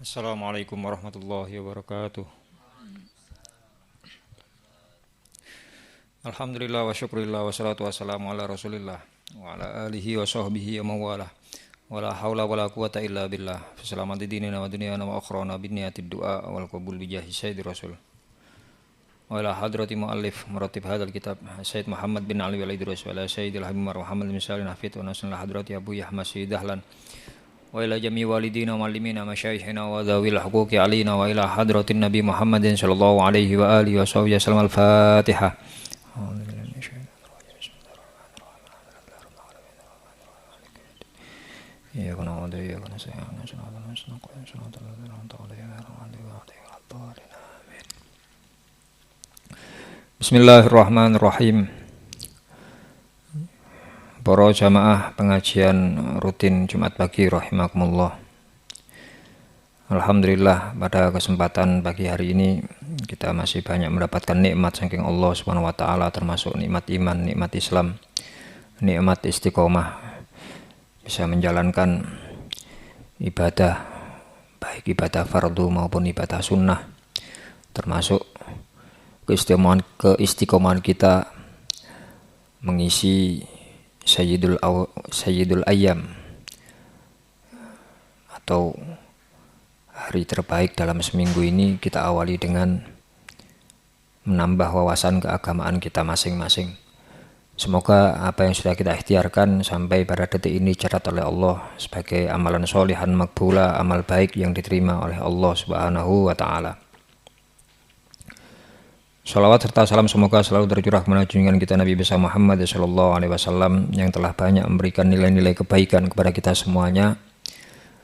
Assalamualaikum warahmatullahi wabarakatuh. Alhamdulillah wa syukurillah wa salatu wassalamu ala rasulillah wa ala alihi wa sahbihi wa mawalah. Wa la hawla wa la quwata illa billah. Selamat dinina wa dunyana wa akhrana bin niyatid du'a wal qabul bi jahi sayyidi rasul. Wa ila hadrati muallif muratib hadzal kitab Sayyid Muhammad bin Ali wal Idrus wa ila sayyidil habib Muhammad bin Salim hafid wa nasallahu hadrati Abu Yahya Dahlan wa ila jami walidina wa muallimina masyayikhina wa dzawil huquqi alina wa ila hadratin nabi Muhammadin sallallahu alaihi wa alihi wa sahbihi wasallam al-Fatihah. Iyyaka na'budu wa iyyaka nasta'in ihdinas siratal mustaqim siratal ladzina an'amta 'alaihim ghairil maghdubi 'alaihim waladdallin. Amin. Bismillahirrahmanirrahim. Para jamaah pengajian rutin Jumat pagi rahimakumullah. Alhamdulillah pada kesempatan pagi hari ini kita masih banyak mendapatkan nikmat saking Allah Subhanahu wa taala, termasuk nikmat iman, nikmat Islam, nikmat istiqomah, bisa menjalankan ibadah baik ibadah fardu maupun ibadah sunnah, termasuk keistiqomahan kita mengisi Sayyidul Ayyam atau hari terbaik dalam seminggu ini. Kita awali dengan menambah wawasan keagamaan kita masing-masing. Semoga apa yang sudah kita ikhtiarkan sampai pada detik ini dicatat oleh Allah sebagai amalan sholihan makbula, amal baik yang diterima oleh Allah Subhanahu wa taala. Salawat serta salam semoga selalu tercurah kepada junjungan kita Nabi besar Muhammad sallallahu alaihi wasallam yang telah banyak memberikan nilai-nilai kebaikan kepada kita semuanya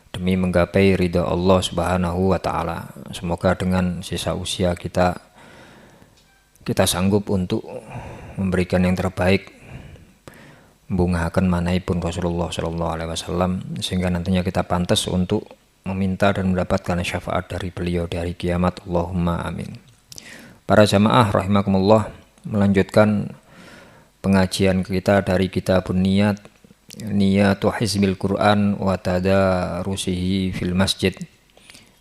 demi menggapai ridha Allah Subhanahu wa taala. Semoga dengan sisa usia kita sanggup untuk memberikan yang terbaik, membungahkan manaipun Rasulullah sallallahu alaihi wasallam, sehingga nantinya kita pantas untuk meminta dan mendapatkan syafaat dari beliau di hari kiamat. Allahumma amin. Para jamaah rahimakumullah, melanjutkan pengajian kita dari kitabun niyat, niyatu hizbil Quran wa tadarusihi fil masjid.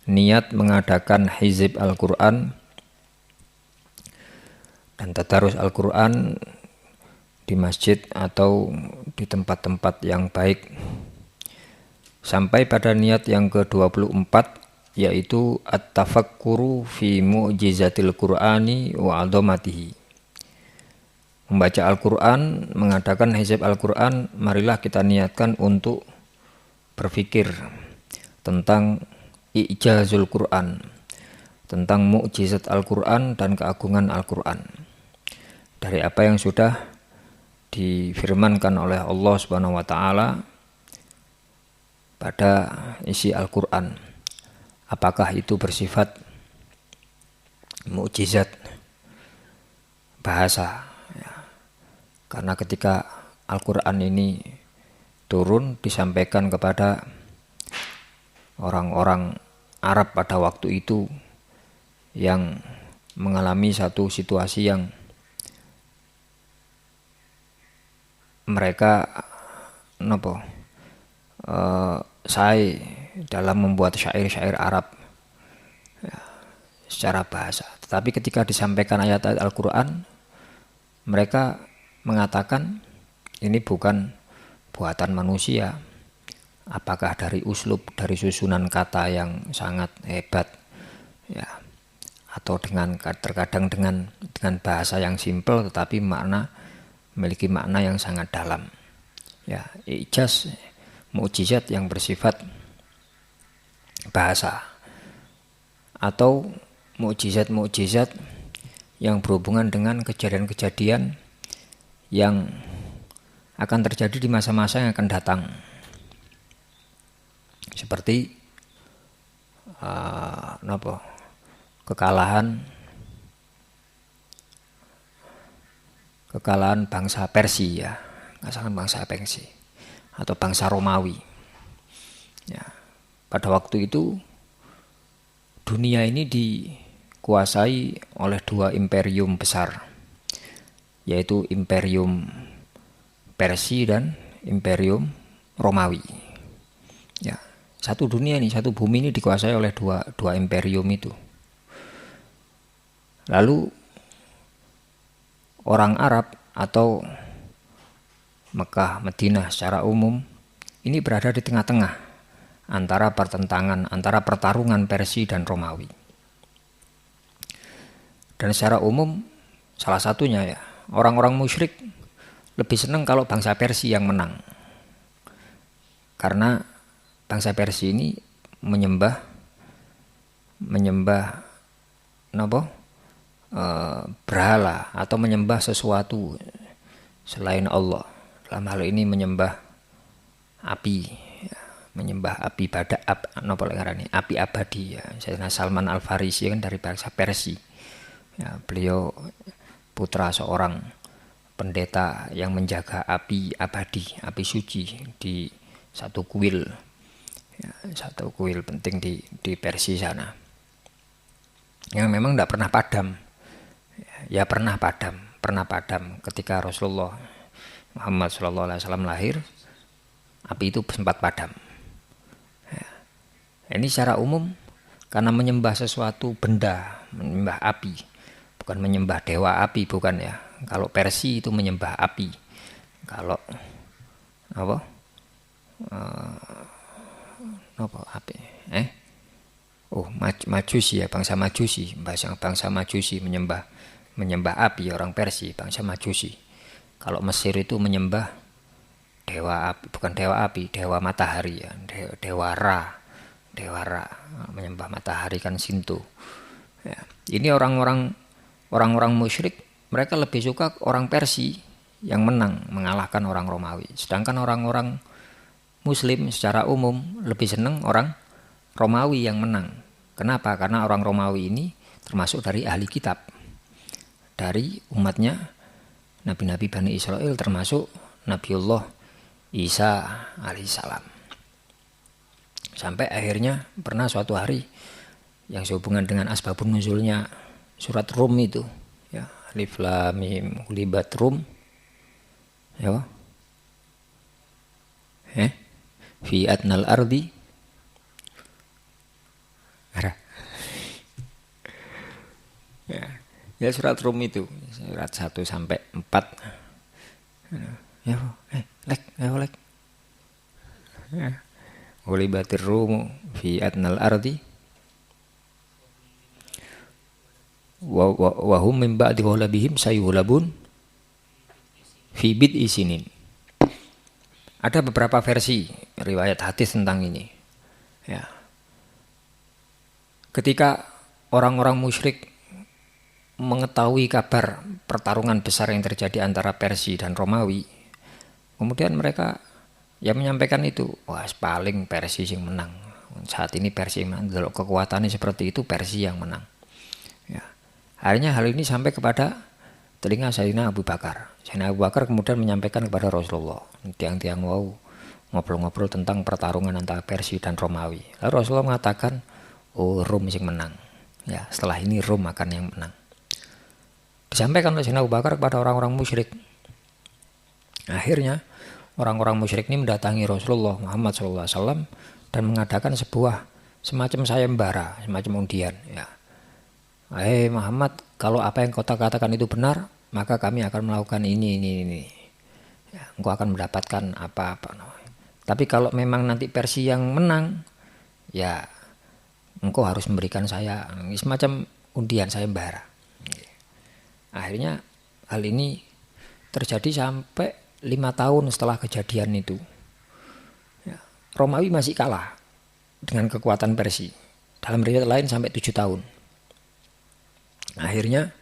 Niat mengadakan hizib Al-Quran dan tadarus Al-Quran di masjid atau di tempat-tempat yang baik, sampai pada niat yang ke-24, yaitu at-tafakkuru fi mu'jizatil Qur'ani wa 'azamatihi. Membaca Al-Quran, mengadakan hizib Al-Quran, marilah kita niatkan untuk berpikir tentang i'jazul Quran, tentang mukjizat Al-Quran dan keagungan Al-Quran, dari apa yang sudah difirmankan oleh Allah Subhanahu wa taala pada isi Al-Quran. Apakah itu bersifat mukjizat bahasa ya. Karena ketika Al-Quran ini turun disampaikan kepada orang-orang Arab pada waktu itu yang mengalami satu situasi yang mereka saya dalam membuat syair-syair Arab ya, secara bahasa. Tetapi ketika disampaikan ayat-ayat Al-Quran, mereka mengatakan ini bukan buatan manusia. Apakah dari uslub, dari susunan kata yang sangat hebat ya, atau terkadang dengan bahasa yang simpel tetapi memiliki makna yang sangat dalam ya, ijaz, mukjizat yang bersifat bahasa, atau mukjizat-mukjizat yang berhubungan dengan kejadian-kejadian yang akan terjadi di masa-masa yang akan datang, seperti kekalahan bangsa Persia, bangsa Persia atau bangsa Romawi ya. Pada waktu itu dunia ini dikuasai oleh dua imperium besar, yaitu imperium Persia dan imperium Romawi ya. Satu dunia ini, satu bumi ini dikuasai oleh dua imperium itu. Lalu orang Arab atau Mekah, Madinah secara umum ini berada di tengah-tengah antara pertarungan Persia dan Romawi. Dan secara umum salah satunya ya, orang-orang musyrik lebih senang kalau bangsa Persia yang menang. Karena bangsa Persia ini menyembah berhala atau menyembah sesuatu selain Allah. Dalam hal ini menyembah api, menyembah api api abadi ya. Sayyidina Salman Al-Farisi kan dari bangsa Persia. Ya, beliau putra seorang pendeta yang menjaga api abadi, api suci di satu kuil. Ya, satu kuil penting di Persia sana. Yang memang tidak pernah padam. Ya pernah padam ketika Rasulullah Muhammad SAW lahir, api itu sempat padam. Ya. Ini secara umum karena menyembah sesuatu benda, menyembah api, bukan menyembah dewa api, bukan ya. Kalau Persia itu menyembah api, kalau api? Majusi ya, bangsa Majusi menyembah api, orang Persia bangsa Majusi. Kalau Mesir itu menyembah dewa api, bukan dewa api, dewa matahari ya, dewa Ra, menyembah matahari kan Shinto. Ya. Ini orang-orang musyrik, mereka lebih suka orang Persia yang menang, mengalahkan orang Romawi. Sedangkan orang-orang Muslim secara umum lebih senang orang Romawi yang menang. Kenapa? Karena orang Romawi ini termasuk dari ahli kitab, dari umatnya Nabi-Nabi Bani Israel, termasuk Nabiullah Isa alaihissalam. Sampai akhirnya pernah suatu hari yang sehubungan dengan asbabun nuzulnya surat Rum itu ya, Alif Lam Mim Ghulibat Rum ya, fi adnal ardi ya, surat Rum itu surat 1 sampai 4 ya, lek Ghulibatir Rum fi adnal ardi wa hum min ba'di ghalabihim sayughlabun fi bid'i sinin. Ada beberapa versi riwayat hadis tentang ini. Ya. Ketika orang-orang musyrik mengetahui kabar pertarungan besar yang terjadi antara Persia dan Romawi, kemudian mereka yang menyampaikan itu, wah paling Persia yang menang. Saat ini Persia yang menang, kalau kekuatannya seperti itu Persia yang menang. Ya. Akhirnya hal ini sampai kepada telinga Sayyidina Abu Bakar. Sayyidina Abu Bakar kemudian menyampaikan kepada Rasulullah, tiang-tiang wow ngobrol-ngobrol tentang pertarungan antara Persia dan Romawi. Lalu Rasulullah mengatakan, oh Rum yang menang. Ya, setelah ini Rum akan yang menang. Disampaikan oleh Sayyidina Abu Bakar kepada orang-orang musyrik. Akhirnya orang-orang musyrik ini mendatangi Rasulullah Muhammad SAW dan mengadakan sebuah semacam sayembara, semacam undian. Ya. Muhammad, kalau apa yang kau katakan itu benar, maka kami akan melakukan ini. Ya, engkau akan mendapatkan apa-apa. Tapi kalau memang nanti Persia yang menang, ya engkau harus memberikan saya semacam undian sayembara. Akhirnya hal ini terjadi sampai 5 tahun setelah kejadian itu. Ya, Romawi masih kalah dengan kekuatan Persia. Dalam riwayat lain sampai 7 tahun. Akhirnya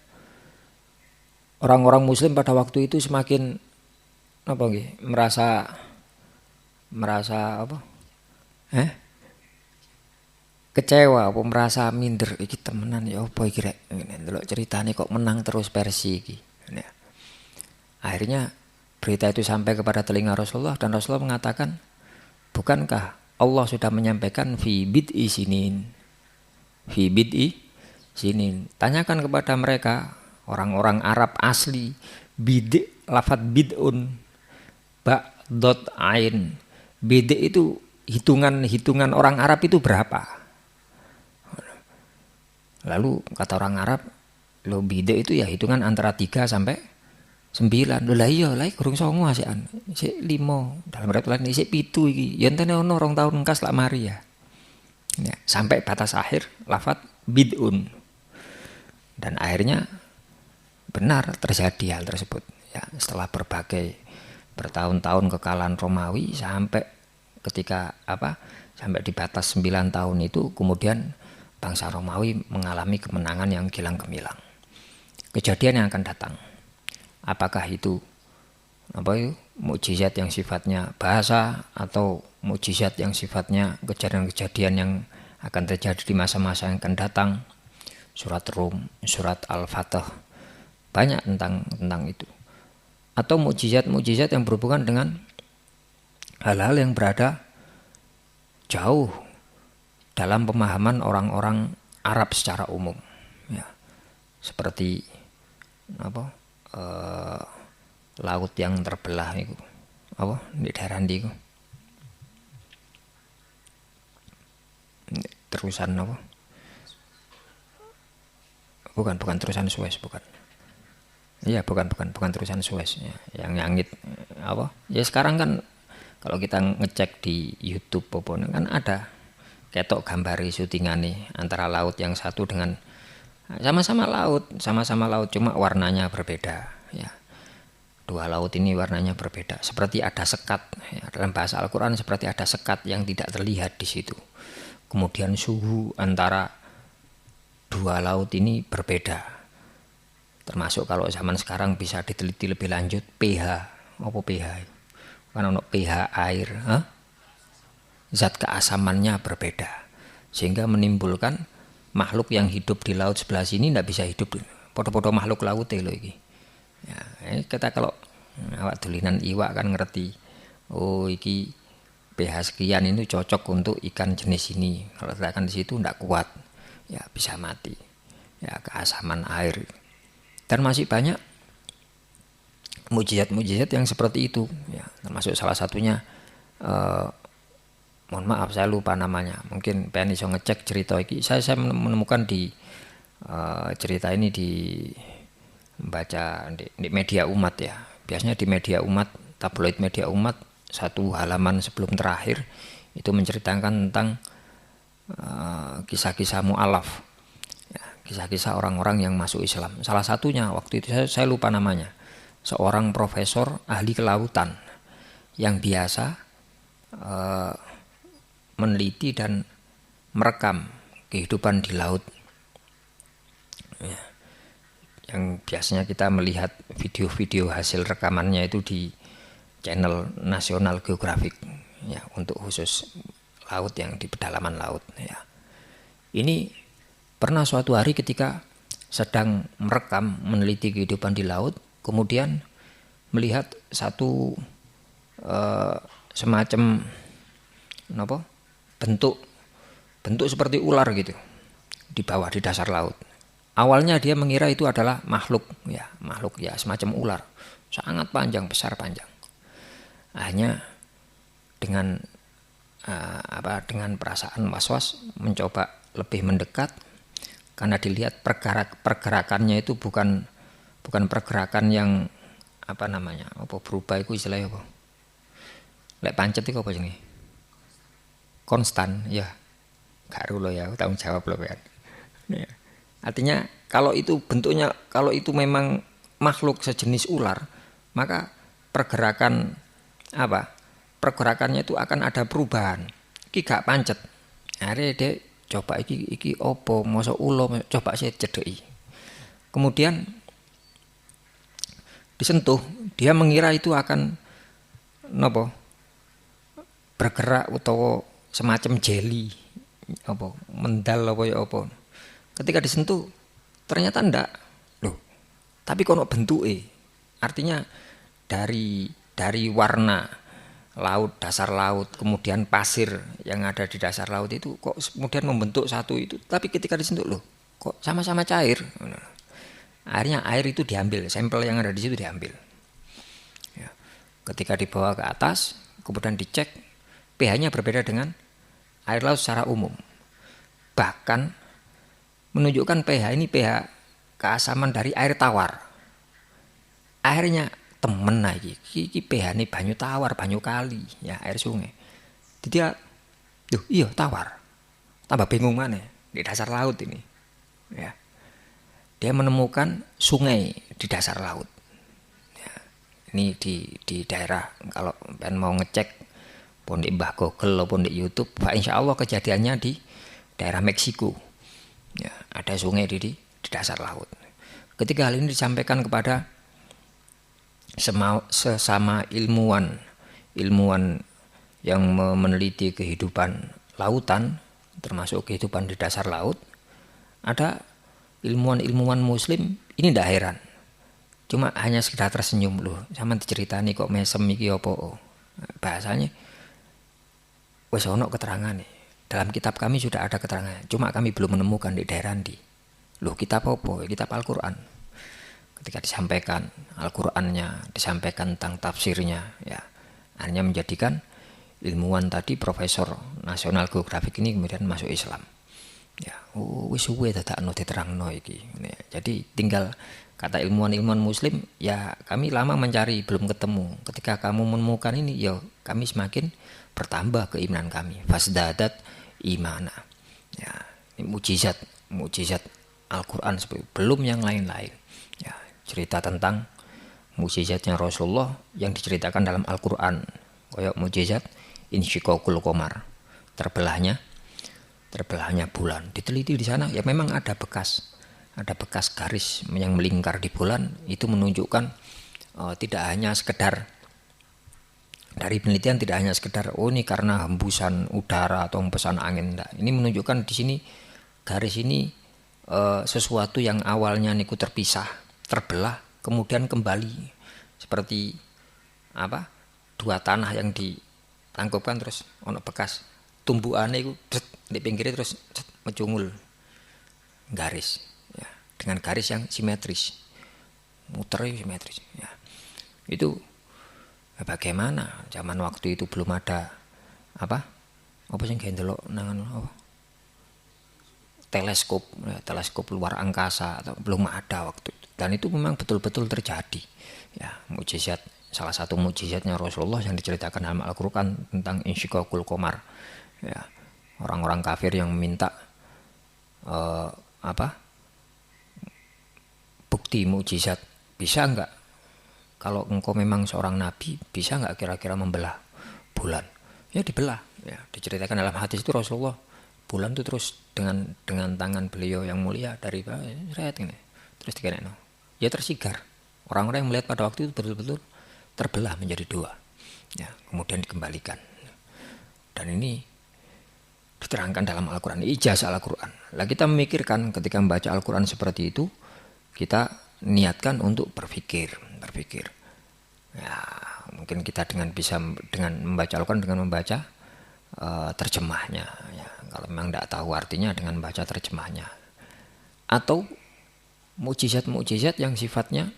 orang-orang Muslim pada waktu itu semakin merasa kecewa, merasa minder, iki temenan ya apa iki rek, ndelok ceritane kok menang terus Persia iki. Ya. Akhirnya berita itu sampai kepada telinga Rasulullah dan Rasulullah mengatakan, bukankah Allah sudah menyampaikan fi bid'i sinin. Tanyakan kepada mereka orang-orang Arab asli, lafadz bid'un ba dot ain. Bid' itu hitungan orang Arab itu berapa? Lalu kata orang Arab, lo bida itu ya hitungan antara 3 sampai 9. Lho lah iya, lah kurang 9 asikan. Isik 5. Dalam arti lain isik 7 iki. Ya entene ono 2 tahun engkas lak mari ya. Ya, sampai batas akhir lafat bid'un. Dan akhirnya benar terjadi hal tersebut. Ya, setelah bertahun-tahun kekalahan Romawi sampai ketika sampai di batas 9 tahun itu kemudian bangsa Romawi mengalami kemenangan yang gilang gemilang. Kejadian yang akan datang, apakah itu mukjizat yang sifatnya bahasa atau mukjizat yang sifatnya kejadian-kejadian yang akan terjadi di masa-masa yang akan datang. Surat Rum, surat Al-Fatah banyak tentang itu. Atau mukjizat-mukjizat yang berhubungan dengan hal-hal yang berada jauh dalam pemahaman orang-orang Arab secara umum, ya. Seperti laut yang terbelah itu, di daerah ndi iku? Terusan Bukan terusan Suez, bukan. Iya, bukan terusan Suez, ya. Yang nyangit Ya sekarang kan kalau kita ngecek di YouTube kan ada ketok gambari syutingane antara laut yang satu dengan sama-sama laut cuma warnanya berbeda, ya. Dua laut ini warnanya berbeda, seperti ada sekat, ya. Dalam bahasa Al-Qur'an seperti ada sekat yang tidak terlihat di situ. Kemudian suhu antara dua laut ini berbeda. Termasuk kalau zaman sekarang bisa diteliti lebih lanjut pH. Apa pH? Kan ono pH air, zat keasamannya berbeda, sehingga menimbulkan makhluk yang hidup di laut sebelah sini tidak bisa hidup. Podo-podo makhluk laut lho iki. Ya, kita kalau awak dolinan iwak kan ngerti. Oh, iki pH sekian itu cocok untuk ikan jenis ini. Kalau letakkan di situ tidak kuat, ya bisa mati. Ya, keasaman air. Dan masih banyak mujizat-mujizat yang seperti itu, ya. Termasuk salah satunya mohon maaf saya lupa namanya, mungkin pengen iso ngecek cerita ini. Saya menemukan di cerita ini membaca di media umat, ya. Biasanya di media umat, tabloid media umat, satu halaman sebelum terakhir itu menceritakan tentang kisah-kisah mu'alaf, ya, kisah-kisah orang-orang yang masuk Islam. Salah satunya waktu itu saya lupa namanya, seorang profesor ahli kelautan yang biasa meneliti dan merekam kehidupan di laut, ya. Yang biasanya kita melihat video-video hasil rekamannya itu di channel National Geographic, ya, untuk khusus laut yang di pedalaman laut, ya. Ini pernah suatu hari ketika sedang merekam meneliti kehidupan di laut, kemudian melihat satu semacam bentuk seperti ular gitu di bawah di dasar laut. Awalnya dia mengira itu adalah makhluk ya semacam ular, sangat panjang, besar panjang. Akhirnya dengan perasaan was-was mencoba lebih mendekat, karena dilihat pergerakannya itu bukan pergerakan yang berubah, itu istilahnya apa? Lek pancet itu apa jenenge? Konstan, ya. Gak lo ya, tanggung jawab lo kan. Ya. Artinya kalau itu bentuknya, kalau itu memang makhluk sejenis ular, maka pergerakannya itu akan ada perubahan. Iki gak pancet. Akhirnya dia coba iki opo, mosok ulo, coba saya cedeki. Kemudian disentuh, dia mengira itu akan bergerak atau semacam jelly, mendal apa. Ketika disentuh ternyata ndak. Loh, tapi kono bentuke. Artinya dari warna laut, dasar laut, kemudian pasir yang ada di dasar laut itu kok kemudian membentuk satu itu, tapi ketika disentuh loh, kok sama-sama cair. Akhirnya air itu diambil, sampel yang ada di situ diambil. Ya. Ketika dibawa ke atas, kemudian dicek, pH-nya berbeda dengan air laut secara umum. Bahkan menunjukkan pH ini pH keasaman dari air tawar. Airnya temen lagi, iki pH ini banyu tawar, banyu kali, ya air sungai. Jadi dia, iya tawar. Tambah bingung mana di dasar laut ini. Ya. Dia menemukan sungai di dasar laut. Ya. Ini di daerah kalau pengen mau ngecek pun di Mbah Google pun di YouTube, Pak, insya Allah kejadiannya di daerah Meksiko. Ya, ada sungai di dasar laut. Ketika hal ini disampaikan kepada sesama ilmuwan yang meneliti kehidupan lautan, termasuk kehidupan di dasar laut, ada ilmuwan muslim ini ndak heran, cuma hanya sekedar tersenyum, loh sama diceritani kok mesem iki apa, bahasanya wis ono keterangane, dalam kitab kami sudah ada keterangan, cuma kami belum menemukan di daerah ndi. Loh kitab apa? Kitab Al-Quran. Ketika disampaikan Al-Qur'annya, disampaikan tentang tafsirnya, ya akhirnya menjadikan ilmuwan tadi Profesor National Geographic ini kemudian masuk Islam. Ya, wis suwe dadakno diterangno iki. Jadi tinggal kata ilmuwan muslim, ya kami lama mencari belum ketemu. Ketika kamu menemukan ini, ya kami semakin bertambah keimanan kami. Fasdadat imana. Ya, ini mukjizat Al-Qur'an seperti belum yang lain-lain. Ya, cerita tentang mukjizatnya Rasulullah yang diceritakan dalam Al-Qur'an. Kayak mukjizat insyiqaqul qamar, terbelahnya bulan. Diteliti di sana, ya memang ada bekas garis yang melingkar di bulan, itu menunjukkan tidak hanya sekedar dari penelitian, tidak hanya sekedar ini karena hembusan udara atau hembusan angin, enggak. Ini menunjukkan di sini garis ini sesuatu yang awalnya niku terpisah, terbelah, kemudian kembali seperti apa? Dua tanah yang ditangkupkan terus ono bekas tumbuhane iku di pinggirnya terus mencungul garis, ya, dengan garis yang simetris, muternya simetris, ya. Itu ya, bagaimana zaman waktu itu belum ada apa sih kayak delok nangan apa teleskop luar angkasa, atau belum ada waktu itu, dan itu memang betul-betul terjadi, ya. Mukjizat, salah satu mukjizatnya Rasulullah yang diceritakan dalam Al-Qur'an tentang insyiqaqul qamar, ya. Orang-orang kafir yang minta bukti mukjizat, bisa enggak kalau engkau memang seorang nabi, bisa enggak kira-kira membelah bulan? Ya dibelah, ya. Diceritakan dalam hadis itu Rasulullah, bulan itu terus dengan tangan beliau yang mulia dari ini terus dikenekno, ya tersigar. Orang-orang yang melihat pada waktu itu betul-betul terbelah menjadi dua, ya, kemudian dikembalikan. Dan ini diterangkan dalam Al-Quran, ijazah Al-Quran. Lah kita memikirkan ketika membaca Al-Quran seperti itu, kita niatkan untuk berpikir. Ya, mungkin kita dengan membaca Al-Quran dengan membaca terjemahnya. Ya, kalau memang tidak tahu artinya dengan membaca terjemahnya. Atau mukjizat-mukjizat yang sifatnya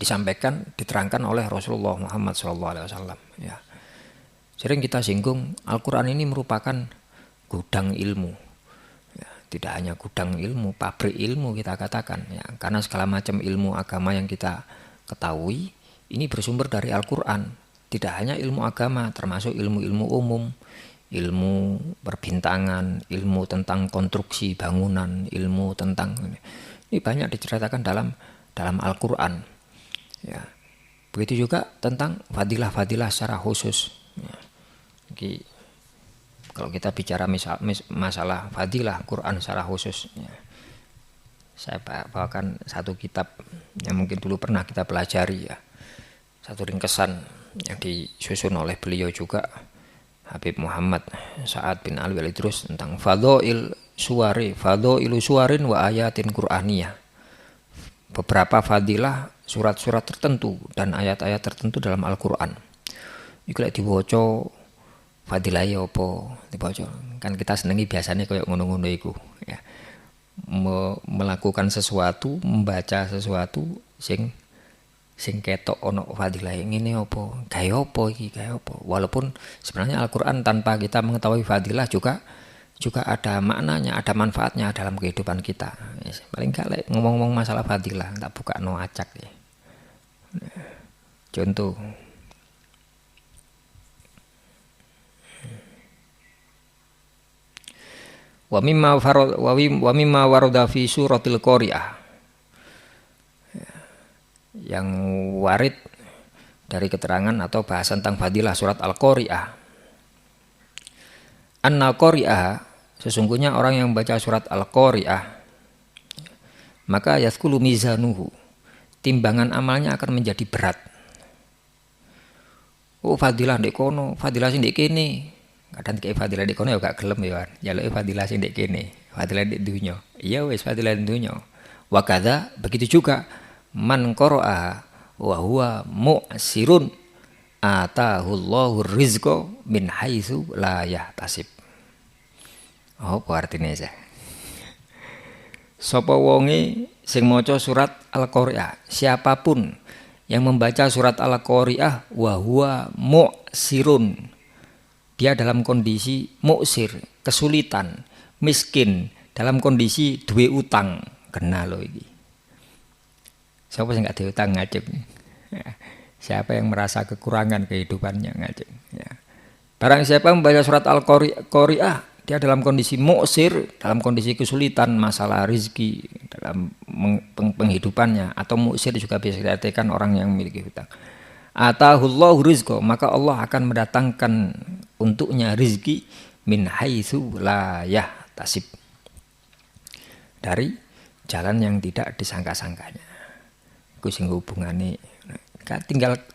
disampaikan, diterangkan oleh Rasulullah Muhammad SAW. Ya. Sering kita singgung, Al-Quran ini merupakan gudang ilmu, ya, tidak hanya gudang ilmu, pabrik ilmu kita katakan, ya, karena segala macam ilmu agama yang kita ketahui ini bersumber dari Al-Quran. Tidak hanya ilmu agama, termasuk ilmu-ilmu umum, ilmu perbintangan, ilmu tentang konstruksi bangunan, ilmu tentang ini banyak diceritakan dalam Al-Quran, ya. Begitu juga tentang fadilah-fadilah secara khusus. Ya. Kalau kita bicara masalah fadilah Quran secara khusus, ya, saya bawakan satu kitab yang mungkin dulu pernah kita pelajari, ya, satu ringkesan yang disusun oleh beliau juga, Habib Muhammad Sa'ad bin Alwi Al-Idrus, tentang fadhailu suwarin wa ayatin Qur'aniyah, beberapa fadilah surat-surat tertentu dan ayat-ayat tertentu dalam Al-Quran. Iku lek diwaca fadilahe apa dibaca, kan kita senengi biasanya kayak ngono-ngono iku, ya. Melakukan sesuatu, membaca sesuatu sing sing ketok ono fadilah ngene apa, gawe apa iki, gawe apa. Walaupun sebenarnya Al-Qur'an tanpa kita mengetahui fadilah juga ada maknanya, ada manfaatnya dalam kehidupan kita. Paling gak ngomong-ngomong masalah fadilah, tak buka no acak ya. Contoh wa mimma warada fi suratil Qari'ah, yang warid dari keterangan atau bahasan tentang fadilah surat Al-Qari'ah. Anna Qari'ah, sesungguhnya orang yang membaca surat Al-Qari'ah maka yathqulu mizanuhu, timbangan amalnya akan menjadi berat. Oh fadilah ndek kono, fadilah sing ndek kene. Kadang kayak fadilah ndek kono ya gak gelem ya. Jaluke fadilah sing ndek kene, fadilah ndek dunya. Iya wis fadilah ndek dunya. Wa kadza, begitu juga man qara'a wa huwa mu'sirun atahullahu rizqa min haitsu la yahtasib. Oh, apa artine sih? Sapa wonge sing maca surat Al-Qari'ah, siapapun yang membaca surat Al-Qari'ah wa huwa mu'sirun, dia dalam kondisi mu'sir, kesulitan, miskin, dalam kondisi duwe utang, kena lho iki. Siapa yang gak diutang ngajeng? Ya. Siapa yang merasa kekurangan kehidupannya ngajeng? Ya. Barang siapa membaca surat Al-Qari'ah, dia dalam kondisi mu'sir, dalam kondisi kesulitan, masalah rizki, dalam penghidupannya, atau mu'sir juga bisa diartikan orang yang memiliki hutang. Atahullahu rizqa, maka Allah akan mendatangkan untuknya rizki min haitsu la yahtasib, dari jalan yang tidak disangka-sangkanya. Iku sing hubungane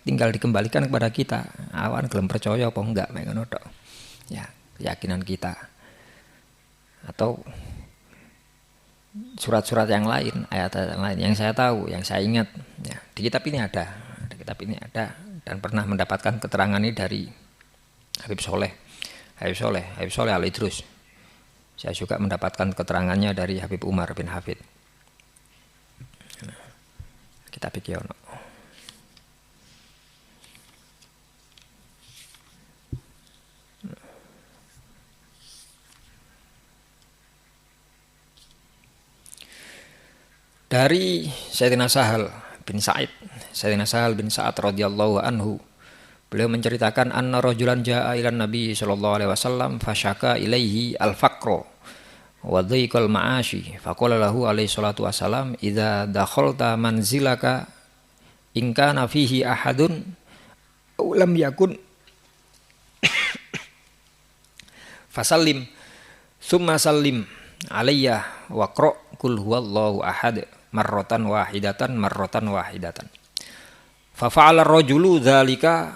tinggal dikembalikan kepada kita. Awan gelem percaya apa enggak mek ngono tok. Ya, keyakinan kita. Atau surat-surat yang lain, ayat yang lain yang saya tahu, yang saya ingat, ya, di kitab ini ada dan pernah mendapatkan keterangan ini dari Habib Soleh Al-Idrus. Saya juga mendapatkan keterangannya dari Habib Umar bin Hafid. Kitab iki ono. Dari Sayyidina Sahal bin Sa'ad radhiyallahu anhu, beliau menceritakan anna rajulan jaa ila Nabi sallallahu alaihi wasallam fasyaka ilaihi al-faqra wa dhiqal ma'ashi faqala lahu alaihi salatu wasalam idza dakhalta manzilaka in kana fihi ahadun aw lam yakun fasallim summa sallim alayya wa qra qul huwallahu ahad marratan wahidatan fa fa'ala ar-rajulu dzalika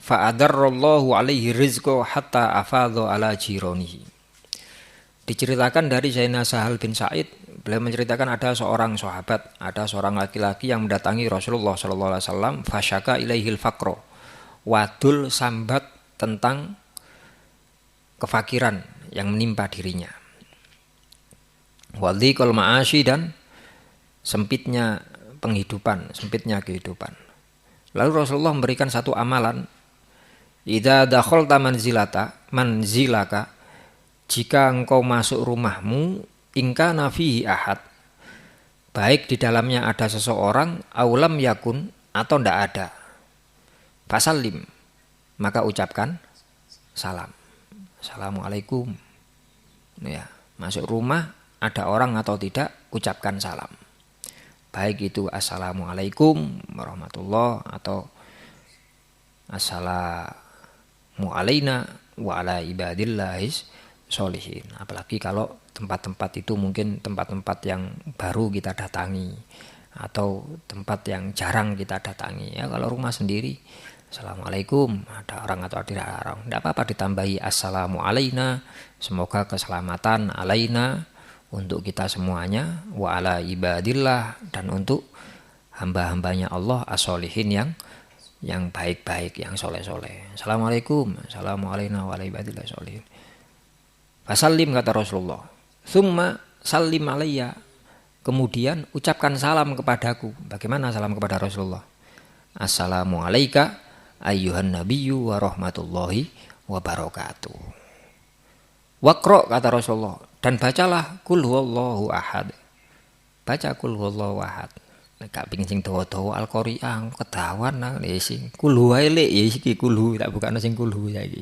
fa adarrallahu alaihi rizqa hatta afadha ala jiranihi. Diceritakan dari Sayyidina Sahal bin Sa'id, beliau menceritakan ada seorang sahabat, ada seorang laki-laki yang mendatangi Rasulullah sallallahu alaihi wasallam, fasyaka ilaihil faqra, wadul sambat tentang kefakiran yang menimpa dirinya, wadhiqal ma'ashi, dan sempitnya kehidupan. Lalu Rasulullah memberikan satu amalan, idza dakhalta manzilaka, jika engkau masuk rumahmu, ingka nafihi ahad, baik di dalamnya ada seseorang, aulam yakun, atau ndak ada, fasallim, maka ucapkan salam, assalamualaikum. Ya, masuk rumah ada orang atau tidak, ucapkan salam, baik itu assalamualaikum warahmatullah atau assalamu alaina wa ala ibadillahis sholihin. Apalagi kalau tempat-tempat itu mungkin tempat-tempat yang baru kita datangi atau tempat yang jarang kita datangi. Ya, kalau rumah sendiri, assalamualaikum, ada orang atau tidak ada orang, tidak apa-apa ditambahi assalamu alaina, semoga keselamatan alaina, untuk kita semuanya, wa ala ibadillah, dan untuk hamba-hambanya Allah as-sholihin, yang baik-baik, yang soleh-soleh. Assalamualaikum, assalamu alaina wa ala ibadillah sholihin. Fasallim, kata Rasulullah, summa sallim alayya, kemudian ucapkan salam kepadaku. Bagaimana salam kepada Rasulullah? Assalamu alayka ayyuhan nabiyyu wa rahmatullahi wa barakatuh. Waqra, kata Rasulullah, dan bacalah kul huwallahu ahad. Baca kul huwallahu ahad. Nek gak pengin sing dawa-dawa Al-Qur'an kedawan nang sing kulhu wae lek ya iki kulhu tak bukane sing kulhu saiki.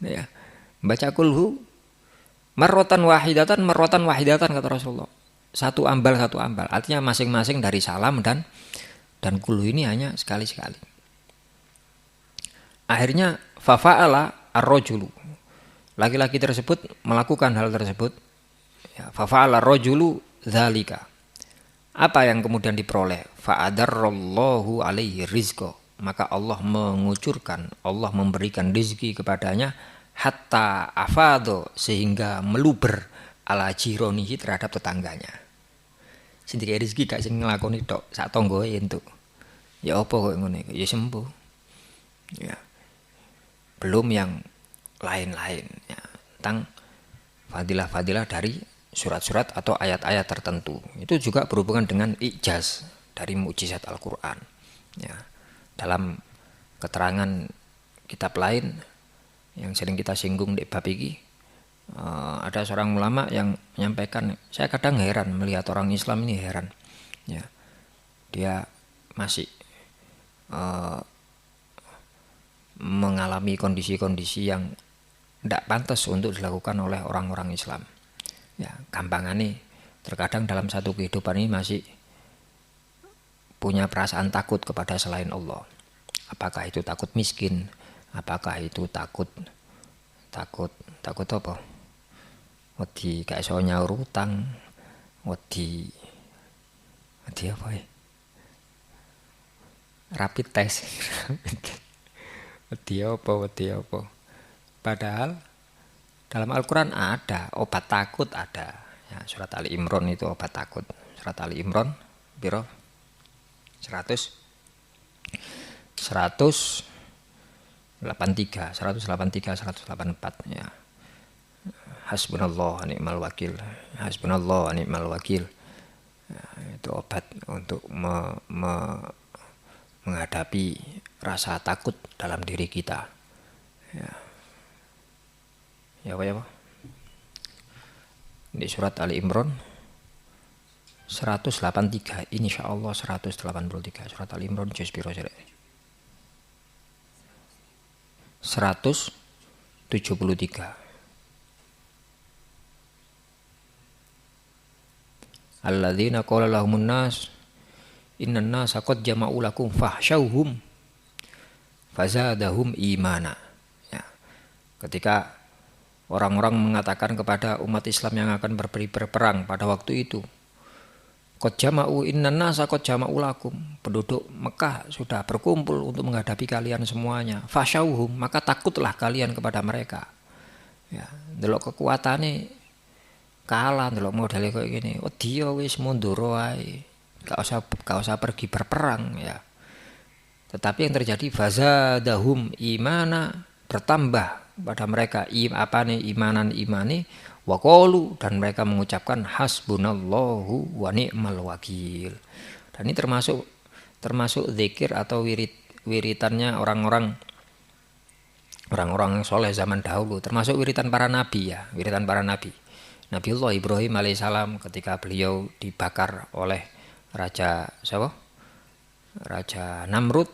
Ya. Baca kulhu marratan wahidatan kata Rasulullah. Satu ambal. Artinya masing-masing dari salam dan kulhu ini hanya sekali-sekali. Akhirnya fafa'ala ar-rajulu. Laki-laki tersebut melakukan hal tersebut. Ya, fafa'ala ar-rajulu dzalika. Apa yang kemudian diperoleh? Fa'adarrallahu alaihi rizqa. Maka Allah mengucurkan, Allah memberikan rezeki kepadanya hatta afado, sehingga meluber ala jironihi, terhadap tetangganya. Sendiri rezeki gak sing nglakoni tok, sak tanggoe entuk. Ya apa kok ngene? Ya sembuh. Ya. Belum yang lain-lain ya, tentang fadilah-fadilah dari surat-surat atau ayat-ayat tertentu. Itu juga berhubungan dengan ijaz dari mukjizat Al-Qur'an. Ya. Dalam keterangan kitab lain yang sering kita singgung di bab iki, ada seorang ulama yang menyampaikan, saya kadang heran melihat orang Islam ini, heran. Ya. Dia masih mengalami kondisi-kondisi yang tidak pantas untuk dilakukan oleh orang-orang Islam. Ya, gampangane terkadang dalam satu kehidupan ini masih punya perasaan takut kepada selain Allah. Apakah itu takut miskin? Apakah itu takut apa? Wedi gak iso nyaur utang, wedi apa ya? Rapid test. Wedi apa? Padahal dalam Al-Quran ada obat takut, ada ya, surat Ali Imran itu obat takut. Surat Ali Imran biro 183 184 ya. Hasbunallah wa ni'mal wakil. Ya, itu obat untuk menghadapi rasa takut dalam diri kita. Ya apa? Di surat Ali Imran 183, insyaallah 183. Surat Ali Imran juz piro sik? 173. Alladzina qala lahumun nas innan nasa qad jama'u lakum fahsyauhum fazadahum imana. Ya. Ketika orang-orang mengatakan kepada umat Islam yang akan berperang pada waktu itu, qad jama'u innan nasa qad jama'u lakum, penduduk Mekah sudah berkumpul untuk menghadapi kalian semuanya. Fahsyauhum, maka takutlah kalian kepada mereka. Ya, delok kekuatane kalah, delok modele koyo ngene. Wedi wis mundur wae. Gak usah pergi berperang ya. Tetapi yang terjadi fazadahum imana, bertambah pada mereka imani waqalu, dan mereka mengucapkan hasbunallahu wa ni'mal wakil. Dan ini termasuk zikir atau wiritannya orang-orang soleh zaman dahulu, termasuk wiritan para nabi ya, wiritan para nabi. Nabiullah Ibrahim alaihissalam ketika beliau dibakar oleh Raja Namrud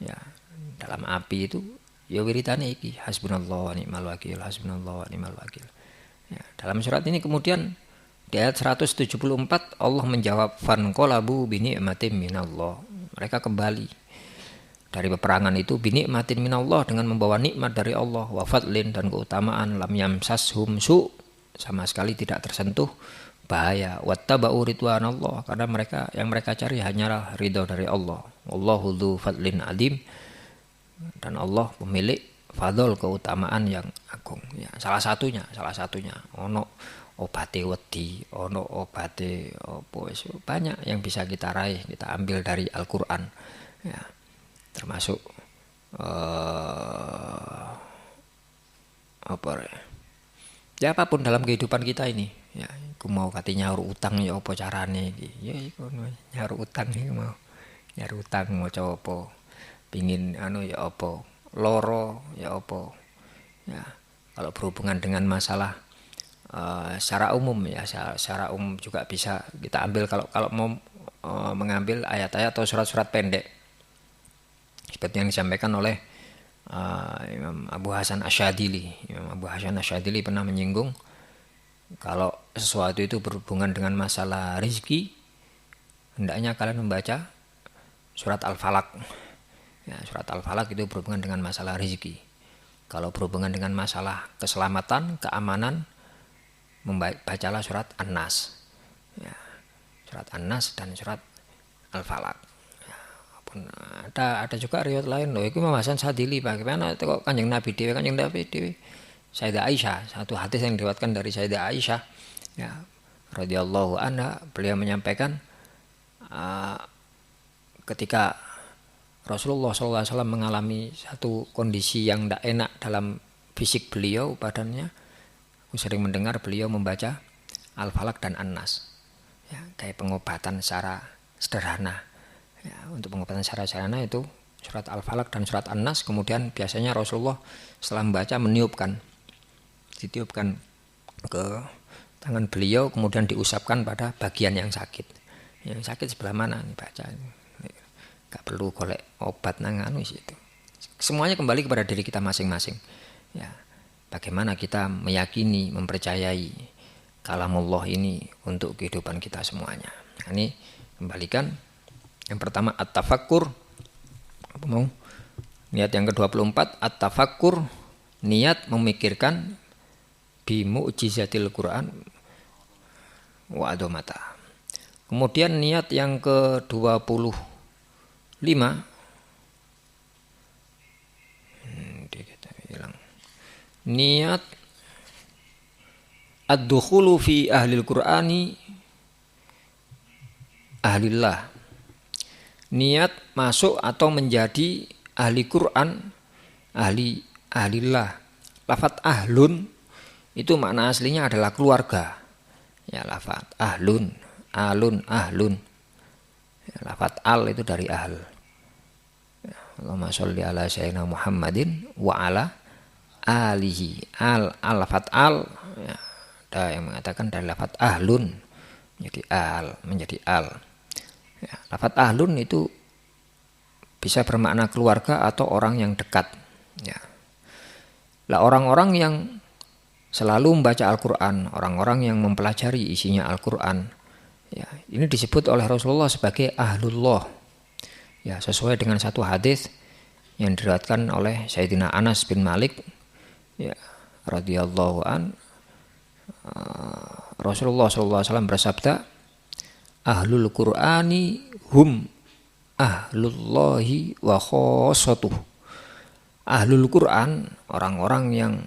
ya, dalam api itu ya wiritane iki hasbunallah wa ni'mal wakil, hasbunallah wa ni'mal wakil. Ya, dalam surat ini kemudian di ayat 174 Allah menjawab fanqalabu bi ni'matin minallah. Mereka kembali dari peperangan itu bi ni'matin minallah, dengan membawa nikmat dari Allah, wa fadlin, dan keutamaan, lam yamsashum su, sama sekali tidak tersentuh bahaya, wattaba'u ridwanallah, karena yang mereka cari hanyalah ridho dari Allah. Wallahu dzu fadlin adim, dan Allah pemilik fadl, keutamaan yang agung ya. Salah satunya ono obate wedi, ono obate apa, banyak yang bisa kita raih, kita ambil dari Al-Qur'an ya, termasuk apapun dalam kehidupan kita ini ya, Aku mau kate nyaur utang ya apa carane iki. Ya iku nyaur utang iki mau. Nyaur utang maca apa. Pingin ya apa. Loro ya apa. Ya, kalau berhubungan dengan masalah secara umum ya, secara umum juga bisa kita ambil kalau mau mengambil ayat-ayat atau surat-surat pendek. Seperti yang disampaikan oleh Imam Abu Hasan Asyadili. Imam Abu Hasan Asyadili pernah menyinggung kalau sesuatu itu berhubungan dengan masalah rizki, hendaknya kalian membaca surat Al-Falaq. Ya, surat Al-Falaq itu berhubungan dengan masalah rizki. Kalau berhubungan dengan masalah keselamatan, keamanan, bacalah surat An-Nas. Ya, surat An-Nas dan surat Al-Falaq. Ada juga riwayat lain loh. Itu pembahasan Sadili bagaimana itu kok kanjeng Nabi dewi Sayyidah Aisyah, satu hadis yang diriwayatkan dari Sayyidah Aisyah ya radhiyallahu anha, beliau menyampaikan ketika Rasulullah SAW mengalami satu kondisi yang tidak enak dalam fisik beliau, badannya, aku sering mendengar beliau membaca Al-Falaq dan An-Nas ya, kayak pengobatan secara sederhana. Ya, untuk pengobatan secara sederhana itu surat Al-Falaq dan surat An-Nas. Kemudian biasanya Rasulullah setelah membaca ditiupkan ke tangan beliau, kemudian diusapkan pada bagian yang sakit. Yang sakit sebelah mana nih baca. Gak perlu golek obat nanganu itu. Semuanya kembali kepada diri kita masing-masing. Ya, bagaimana kita meyakini, mempercayai kalamullah ini untuk kehidupan kita semuanya. Nah, ini kembalikan. Yang pertama at-tafakkur. Apa mau? Niat yang ke-24 at-tafakkur, niat memikirkan bi mu'jizatil Quran wa adomata. Kemudian niat yang ke-25 niat ad-dukhulu fi ahlil Qur'ani ahlillah. Niat masuk atau menjadi ahli Quran, ahlillah. Lafaz ahlun itu makna aslinya adalah keluarga. Ya, lafaz ahlun, ahlun. Ya, lafaz al itu dari ahl. Ya, Allahumma sholli ala sayyidina Muhammadin wa ala alihi. Lafaz al ya, ada yang mengatakan dari lafaz ahlun menjadi al. Ya, lafaz ahlun itu bisa bermakna keluarga atau orang yang dekat. Ya. Lah orang-orang yang selalu membaca Al-Quran, orang-orang yang mempelajari isinya Al-Quran, ya, ini disebut oleh Rasulullah sebagai ahlullah. Ya, sesuai dengan satu hadis yang diriwayatkan oleh Sayyidina Anas bin Malik, ya, radhiyallahu an, Rasulullah SAW bersabda, ahlul Qur'ani hum ahlullahi wa khossatuh. Ahlul Quran, orang-orang yang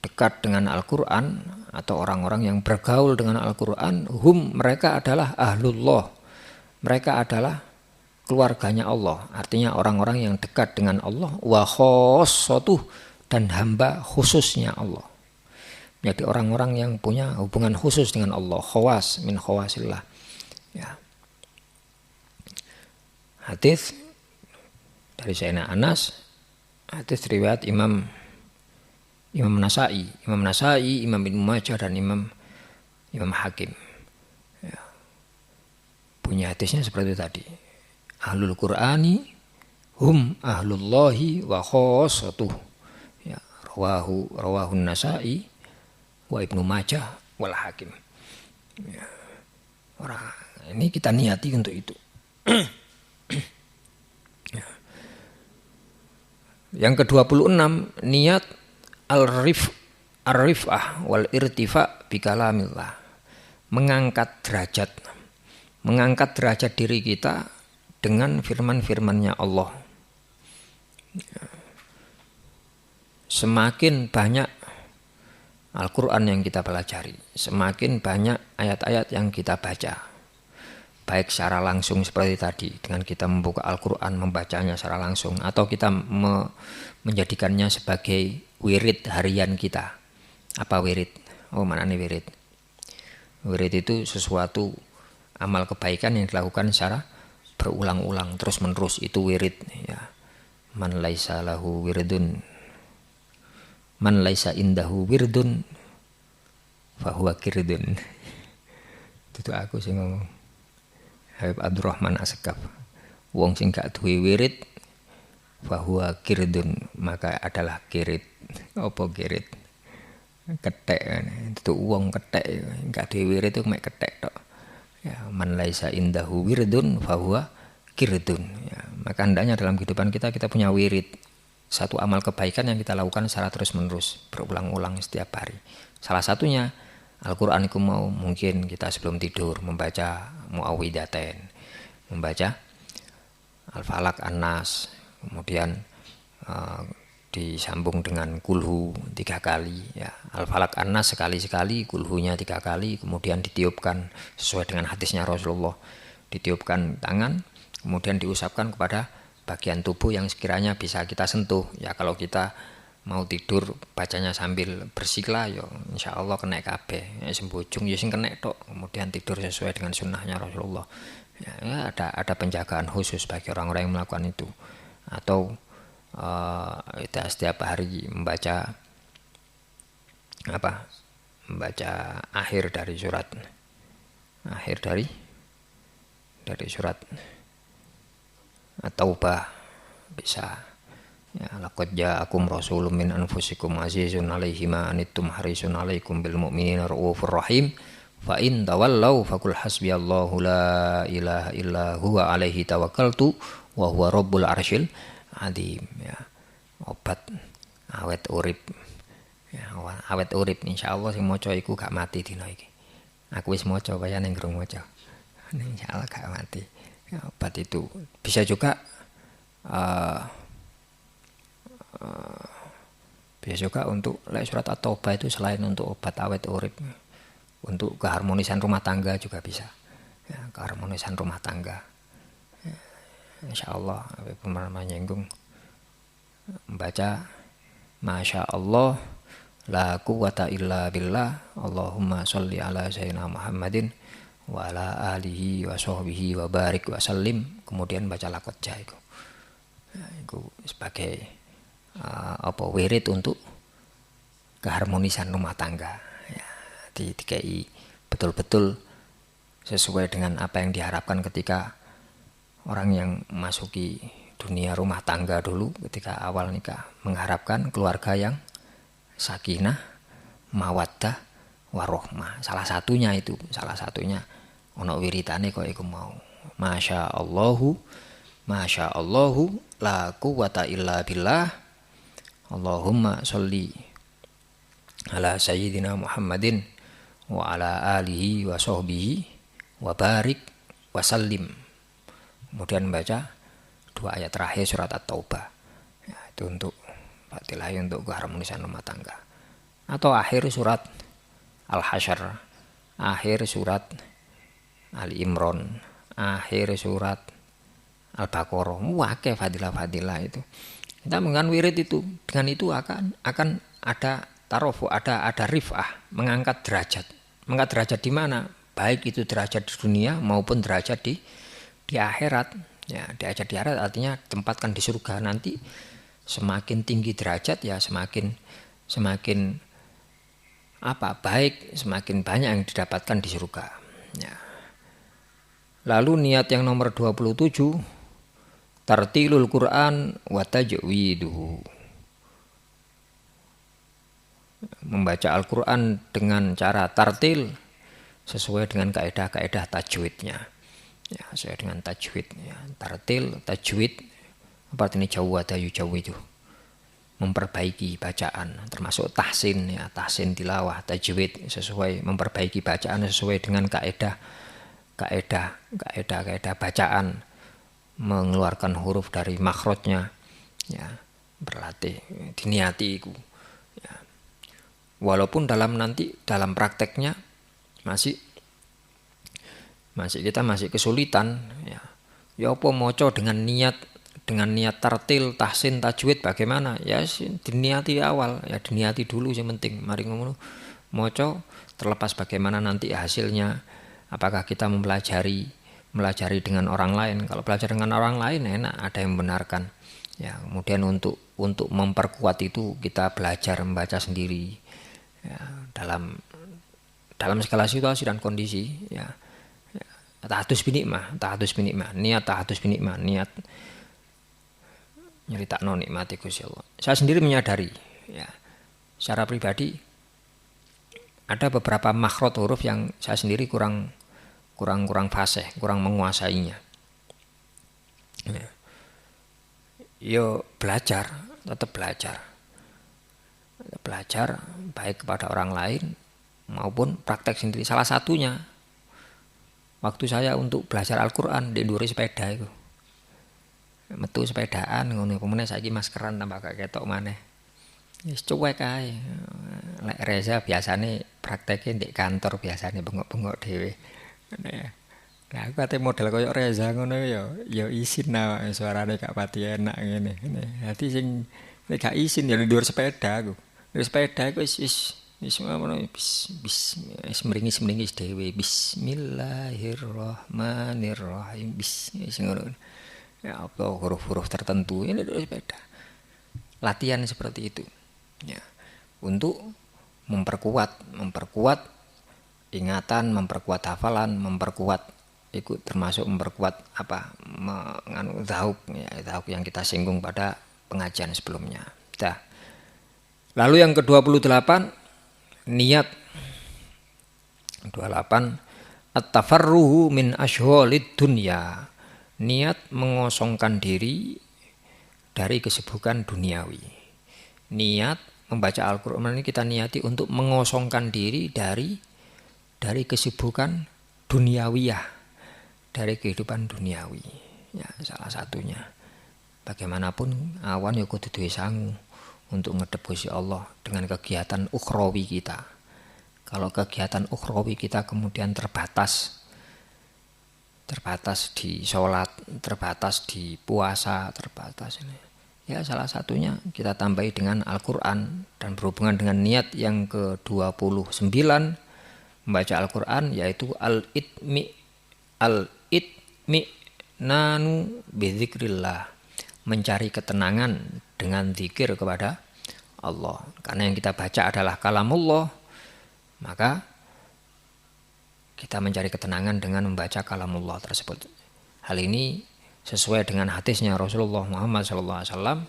dekat dengan Al-Quran atau orang-orang yang bergaul dengan Al-Quran, hum, mereka adalah ahlullah, mereka adalah keluarganya Allah, artinya orang-orang yang dekat dengan Allah, wa khossatuh, dan hamba khususnya Allah. Jadi orang-orang yang punya hubungan khusus dengan Allah, khawas min khawasillah. Ya. Hadis dari Sayyidina Anas, hadis riwayat Imam Nasai, Imam Ibnu Majah dan Imam Hakim. Ya. Punya hadisnya seperti tadi. Ahlul Qur'ani hum ahlullahi wa khossatuh. Ya, rawahun Nasai wa Ibnu Majah wal Hakim. Ya. Orang ini kita niati untuk itu. Yang ke-26 niat ar-rif'ah wal irtifa bi kalamillah. Mengangkat derajat diri kita dengan firman-firmannya Allah. Semakin banyak Al-Quran yang kita pelajari, semakin banyak ayat-ayat yang kita baca, baik secara langsung seperti tadi dengan kita membuka Al-Quran, membacanya secara langsung, atau kita menjadikannya sebagai wirid harian kita. Apa wirid? Oh, maknanya wirid. Wirid itu sesuatu amal kebaikan yang dilakukan secara berulang-ulang terus menerus, itu wirid ya. Man laisa lahu wirdun, man laisa indahu wirdun fahuwa kirdun. Itu aku sih ngomong, Habib Abdurrahman Asegaf. Wong sing gak duwe wirid fahuwa kirdun, maka adalah kirit. Apa kirit? Ketek. Itu wong ketek, gak duwe wirid itu mek ketek tok. Ya, man laisa indahu wirdun fahuwa kirdun. Ya, maka hendaknya dalam kehidupan kita punya wirid, satu amal kebaikan yang kita lakukan secara terus menerus berulang-ulang setiap hari. Salah satunya Al-Quran itu mau mungkin kita sebelum tidur membaca muawwidatain, membaca Al-Falaq, An-Nas, kemudian disambung dengan kulhu 3 kali ya. Al-Falaq, An-Nas sekali-sekali, kulhunya 3 kali, kemudian ditiupkan sesuai dengan hadisnya Rasulullah, ditiupkan tangan, kemudian diusapkan kepada bagian tubuh yang sekiranya bisa kita sentuh ya. Kalau kita mau tidur bacanya sambil bersila ya insya Allah kena kabeh ya, sembujung ya sing kena tok, kemudian tidur sesuai dengan sunnahnya Rasulullah ya, ada penjagaan khusus bagi orang-orang yang melakukan itu. Atau kita setiap hari membaca akhir dari surat At-Taubah bisa ya. Laqad ja'akum rasulun min anfusikum azizun 'alaihi ma anittum harisun 'alaikum bil mu'minina raufur rahim fa in tawallaw faqul hasbiyallahu la ilaha illa huwa 'alaihi tawakkaltu wa huwa rabbul arsyil azim ya. Obat awet urip ya, awet urip insyaallah sing maca iku gak mati dina iki. Aku wis maca kaya ning grung maca. Insyaallah gak mati. Ya, obat itu bisa juga untuk surat At-Taubah itu selain untuk obat awet urip, untuk keharmonisan rumah tangga juga bisa ya, keharmonisan rumah tangga ya, insyaallah. Pernah menyinggung membaca Masya Allah la quwata illa billah Allahumma sholli ala sayyidina Muhammadin wa ala alihi wa sahbihi wa barik wa sallim, kemudian baca laqad ja'akum ya, itu sebagai wirid untuk keharmonisan rumah tangga ya. Dikai betul-betul sesuai dengan apa yang diharapkan ketika orang yang memasuki dunia rumah tangga dulu, ketika awal nikah, mengharapkan keluarga yang sakinah, mawaddah, warohmah. Salah satunya ono wiritane kok iku mau Masya Allahu la quwata illa billah Allahumma sholli ala sayyidina Muhammadin wa ala alihi wa sahbihi wa barik wa sallim. Kemudian baca 2 ayat terakhir surat At-Taubah ya, itu untuk Fatihah, untuk keharmonisan rumah tangga. Atau akhir surat Al-Hasyr, akhir surat Ali Imran, akhir surat Al-Baqarah, akeh fadilah-fadilah itu. Kita dengan wirid itu, dengan itu akan ada tarofu, ada rif'ah, mengangkat derajat. Mengangkat derajat di mana? Baik itu derajat di dunia maupun derajat di akhirat. Ya, derajat di akhirat artinya tempatkan di surga nanti. Semakin tinggi derajat ya semakin baik, semakin banyak yang didapatkan di surga. Ya. Lalu niat yang nomor 27, tartilul Quran wa tajwiduhu. Membaca Al-Quran dengan cara tartil sesuai dengan kaidah-kaidah tajwidnya. Ya, sesuai dengan tajwid ya. Tartil, tajwid, apa ini jawwada yujawwidu. Memperbaiki bacaan, termasuk tahsin ya, tahsin tilawah, tajwid sesuai memperbaiki bacaan sesuai dengan kaidah bacaan, mengeluarkan huruf dari makhrajnya ya, berlatih, diniati itu ya. Walaupun dalam prakteknya kita masih kesulitan ya. Ya apa maca dengan niat tartil, tahsin, tajwid bagaimana? Ya diniati awal, ya diniati dulu yang penting. Mari ngono maca terlepas bagaimana nanti hasilnya, apakah kita mempelajari dengan orang lain. Kalau belajar dengan orang lain enak, ada yang membenarkan. Ya, kemudian untuk memperkuat itu kita belajar membaca sendiri. Ya, dalam segala situasi dan kondisi, ya. Ta'atus binikmah, niat ta'atus binikmah, niat nyeritakno nikmati Gusti Allah. Saya sendiri menyadari, ya, secara pribadi ada beberapa makhraj huruf yang saya sendiri kurang fasih, kurang menguasainya. Ya. Yo tetap belajar baik kepada orang lain maupun praktek sendiri. Salah satunya waktu saya untuk belajar Al-Quran di ndure sepeda itu, metu sepedaan ngono pemene saiki maskeran tambah gak ketok maneh. Wis cuek ae. Lek Reza biasane prakteke ndek kantor biasane bengok-bengok dhewe. Nah, aku kate model koyo Reza ngono ya isin awake suarane gak pati enak ngene. Dadi sing nek gak isin ya ndur sepeda aku. Ndur sepeda iku wis ngono bis meringis dhewe. Bismillahirrahmanirrahim. Wis ngono. Ya apa huruf-huruf tertentu ini ndur sepeda. Latihan seperti itu. Ya. Untuk memperkuat ingatan, memperkuat hafalan, memperkuat ikut termasuk memperkuat dzauq yang kita singgung pada pengajian sebelumnya. Dah. Lalu yang ke-28 niat 28 at-tafarruhu min asyghalid dunya. Niat mengosongkan diri dari kesibukan duniawi. Niat membaca Al-Qur'an ini kita niati untuk mengosongkan diri dari kesibukan duniawiyah, dari kehidupan duniawi. Ya, salah satunya. Bagaimanapun awan ya kudu duwe sangu untuk ngedep Gusti Allah dengan kegiatan ukhrawi kita. Kalau kegiatan ukhrawi kita kemudian terbatas di sholat, terbatas di puasa, terbatas ini. Ya salah satunya kita tambahi dengan Al-Quran dan berhubungan dengan niat yang ke-29 membaca Al-Quran, yaitu al-itmi'nanu bidzikrillah, mencari ketenangan dengan zikir kepada Allah. Karena yang kita baca adalah kalamullah, maka kita mencari ketenangan dengan membaca kalamullah tersebut. Hal ini sesuai dengan hadisnya Rasulullah Muhammad SAW,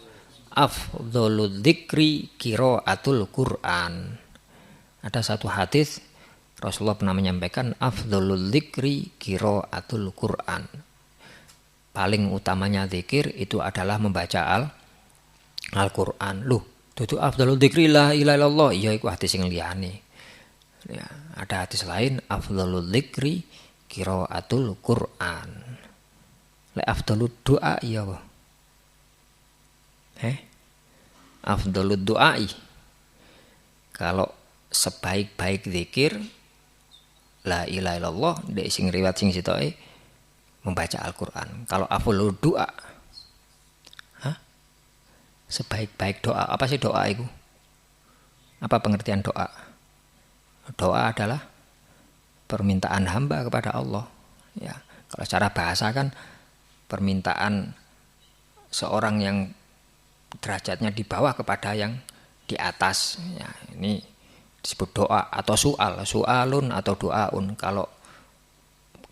afdhalul dzikri qiraatul Qur'an. Ada satu hadis Rasulullah pernah menyampaikan afdhalul dzikri qiraatul Qur'an. Paling utamanya zikir itu adalah membaca Al-Qur'an. Loh, dudu afdhalul dzikri la ilaha illallah. Iya iku hadis sing liyane. Ya, ada hadis lain afdhalul dzikri qiraatul Qur'an. Lek afdhalud doa iya apa? Afdhalud doai. Kalau sebaik-baik zikir la ilaha illallah, dek sing riwayat sing sitoke membaca Al-Qur'an. Kalau afdhalud doa, sebaik-baik doa, apa sih doa itu? Apa pengertian doa? Doa adalah permintaan hamba kepada Allah. Ya, kalau secara bahasa kan permintaan seorang yang derajatnya di bawah kepada yang di atas. Ya, ini disebut doa atau su'alun atau doaun. Kalau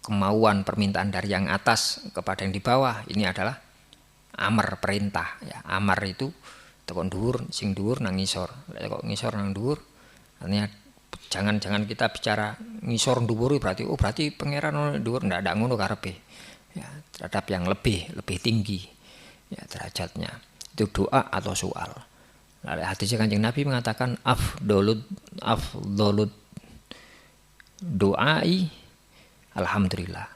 kemauan permintaan dari yang atas kepada yang di bawah, ini adalah amar, perintah. Ya, amar itu tekon dhuwur, sing dhuwur nang ngisor. Lek kok ngisor nang dhuwur, artinya jangan kita bicara ngisor dhuwur berarti pangeran dhuwur, ndak ngono karepe. Ya, terhadap yang lebih tinggi ya derajatnya, itu doa atau soal. Lalu hadisnya Kanjeng Nabi mengatakan afdhalud doai alhamdulillah.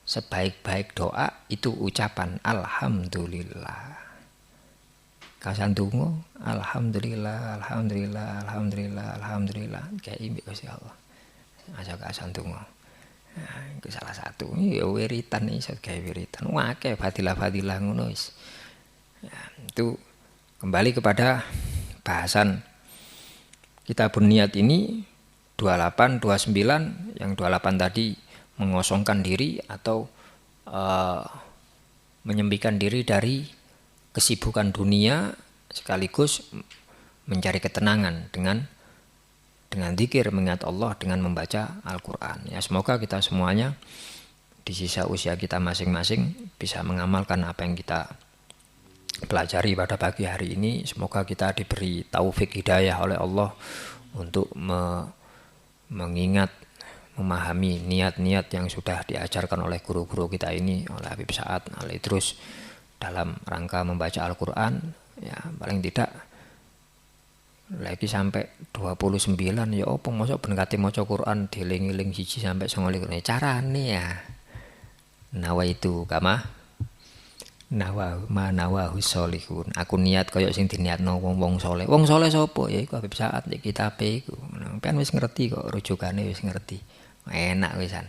Sebaik-baik doa itu ucapan alhamdulillah. Kasan donga alhamdulillah kayak ini Gusti Allah. Aja kasan donga. Nah, itu salah satu. Ya wiritan iso gawe wiritan. Akeh fadilah-fadilah ngono wis. Ya, itu kembali kepada bahasan kita berniat ini 28, 29, yang 28 tadi mengosongkan diri atau menyempikan diri dari kesibukan dunia sekaligus mencari ketenangan dengan zikir, mengingat Allah, dengan membaca Al-Quran. Ya, semoga kita semuanya di sisa usia kita masing-masing bisa mengamalkan apa yang kita pelajari pada pagi hari ini. Semoga kita diberi taufik hidayah oleh Allah untuk mengingat, memahami niat-niat yang sudah diajarkan oleh guru-guru kita ini, oleh Habib Sa'ad, oleh Idrus, dalam rangka membaca Al-Quran. Ya, paling tidak lagi sampai 29 ya apa mosok ben kate maca Quran dieling-eling siji sampai 29 carane ya. Nawaitu kama nawahu sholihun. Aku niat kaya sing diniatno wong-wong saleh. Wong saleh sapa? Ya iku Habib Sa'ad nek kitabe iku. Kan wis ngerti kok, rujukane wis ngerti. Enak wisan.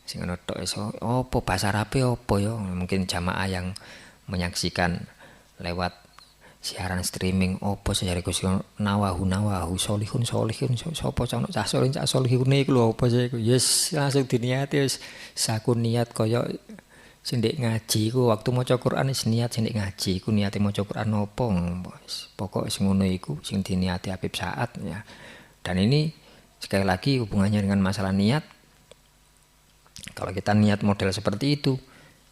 Sing ngono tok iso apa bahasa Arabe apa ya? Mungkin jamaah yang menyaksikan lewat siaran streaming apa sejare Gusti nawahu sholihun sapa cah sholihun iku lho apa sih iku. Yes, langsung diniati wis saku niat kaya sing ndek ngaji iku waktu maca Quran wis niat sing ndek ngaji iku niate maca Quran opo pokok sing ngono iku sing diniati Habib Sa'ad ya. Dan ini sekali lagi hubungannya dengan masalah niat. Kalau kita niat model seperti itu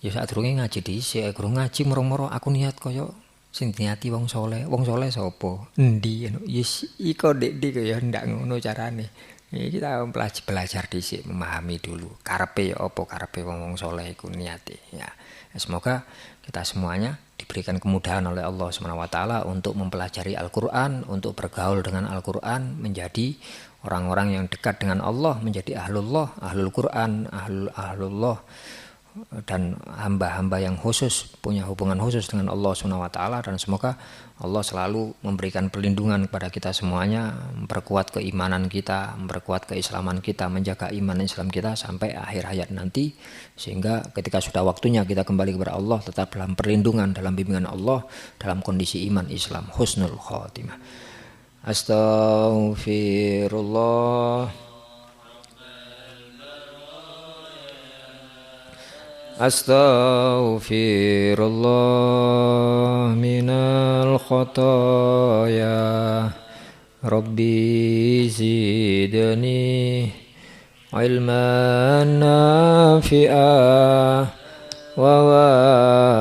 ya sadurunge ngaji dhisik, guru ngaji moro-moro aku niat kaya sing diniati wong saleh sapa endi yes iko ndek kaya ndak ngono carane. Ya, kita belajar dhisik, memahami dulu karepe ya apa karepe wong saleh iku niate ya. Semoga kita semuanya diberikan kemudahan oleh Allah Subhanahu wa taala untuk mempelajari Al-Qur'an, untuk bergaul dengan Al-Qur'an, menjadi orang-orang yang dekat dengan Allah, menjadi ahlullah, ahlul Qur'an, ahlullah, dan hamba-hamba yang khusus, punya hubungan khusus dengan Allah Subhanahu wa taala. Dan semoga Allah selalu memberikan perlindungan kepada kita semuanya, memperkuat keimanan kita, memperkuat keislaman kita, menjaga iman Islam kita sampai akhir hayat nanti, sehingga ketika sudah waktunya kita kembali kepada Allah tetap dalam perlindungan, dalam bimbingan Allah, dalam kondisi iman Islam husnul khotimah. Astaghfirullah. Astaghfirullah minal khotoya. Rabbi zidni ilman nafi'ah wa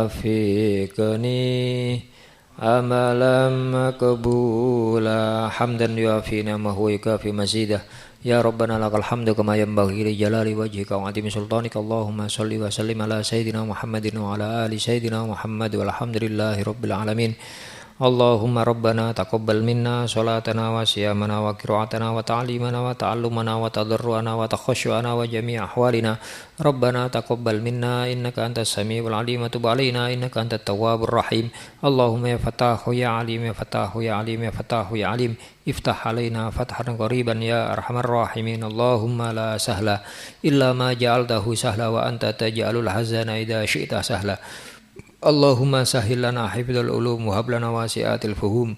wafiqni amalan maqbula hamdan yuafi namahu ikafi mazidah. Ya Rabbana lakal hamdu kama yanbaghi li jalali wajhika wa 'azimi sultanika. Allahumma shalli wa sallim ala sayyidina Muhammadin wa ala ali sayyidina Muhammad walhamdulillahi rabbil alamin. Allahumma Rabbana taqabbal minna salatana wa siyamana wa qira'atana wa ta'limana wa ta'allumana wa tadarruana wa takhashu'ana wa jami' ahwalina. Rabbana taqabbal minna innaka antas samiul alim wa tub alaina innaka antat tawwabur rahim. Allahumma ya Fattahu ya Alim ya Fattahu ya Alim ya Fattahu ya Alim iftah alaina fathan qariban ya arhamar rahimin. Allahumma la sahla illa ma ja'altahu sahla wa anta taj'alul hazana idza syi'ta sahla. Allahumma sahhil lana hifdzal ulum wa hab lana wasi'atil fuhum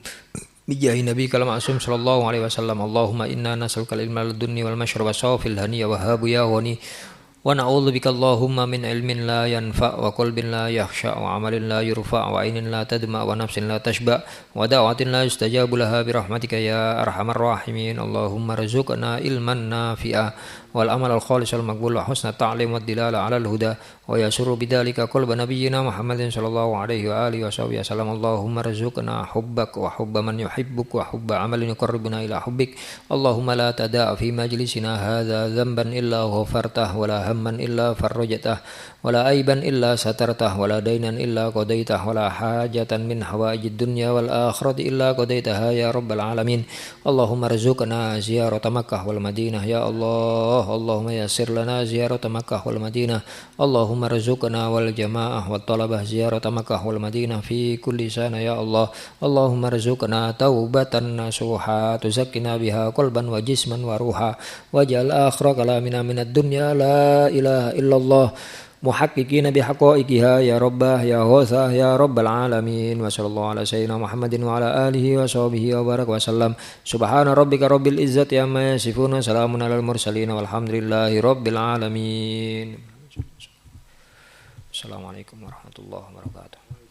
bijahi nabiyikal ma'sum sallallahu alaihi wasallam. Allahumma inna nas'aluka al-ilma ladunni wal mashraba safil haniya wa habu ya wani wa na'udzubika Allahumma min ilmin la yanfa' wa qalbin la yakhsha wa amalin la yurfa' wa ainin la tadma wa nafsin la tashba wa da'watin la yustajabu laha bi rahmatika ya arhamar rahimin. Allahumma rzuqna ilman nafi'a wal amal al khalis al maqbul wa husna ta'lim wa dilala ala al huda wa yasuru bidzalika qalba nabiyyina Muhammadin sallallahu alaihi wa alihi wasallam. Allahumma rzuqna hubbak wa hubba man yuhibbuk wa hubba amalin yuqarribuna ila hubbik. Allahumma la tada'a fi majlisina hadza dhanban illa ghafartah wa la hamman illa farrajtah wa la aiban illa satartah wa la dainan illa qadaitah wa la hajatan min hawaijid dunya wal akhirati illa qadaitaha ya rabbal alamin. Allahumma rzuqna ziyarata Makkah wal Madinah ya Allah. Allahumma yassir lana ziyarata Makkah wal Madinah. Allahumma rzuqna wal jamaah wat talabah ziyarata Makkah wal Madinah fi kulli sana ya Allah. Allahumma rzuqna taubatan nasuha tuzakkina biha qalban wa jisman wa ruha waj'al akhira kalamina minad dunya la ilaha illallah محققين بحقائقها يا رباه يا غوثاه يا رب العالمين. وصلى الله على سيدنا محمد وعلى آله وصحبه وبارك وسلم. سبحان ربك رب العزة عما يصفون سلام على المرسلين والحمد لله رب العالمين. Assalamualaikum warahmatullahi wabarakatuh.